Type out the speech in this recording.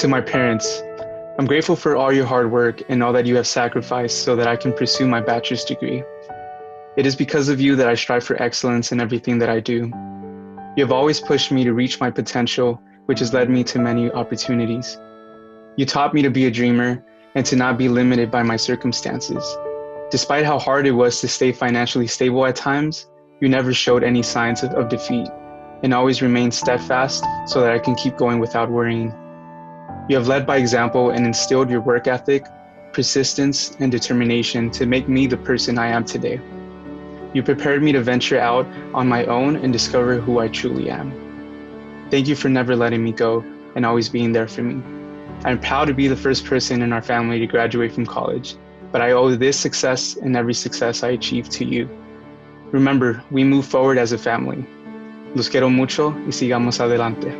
To my parents, I'm grateful for all your hard work and all that you have sacrificed so that I can pursue my bachelor's degree. It is because of you that I strive for excellence in everything that I do. You have always pushed me to reach my potential, which has led me to many opportunities. You taught me to be a dreamer and to not be limited by my circumstances. Despite how hard it was to stay financially stable at times, you never showed any signs of defeat and always remained steadfast so that I can keep going without worrying. You have led by example and instilled your work ethic, persistence, and determination to make me the person I am today. You prepared me to venture out on my own and discover who I truly am. Thank you for never letting me go and always being there for me. I'm proud to be the first person in our family to graduate from college, but I owe this success and every success I achieve to you. Remember, we move forward as a family. Los quiero mucho y sigamos adelante.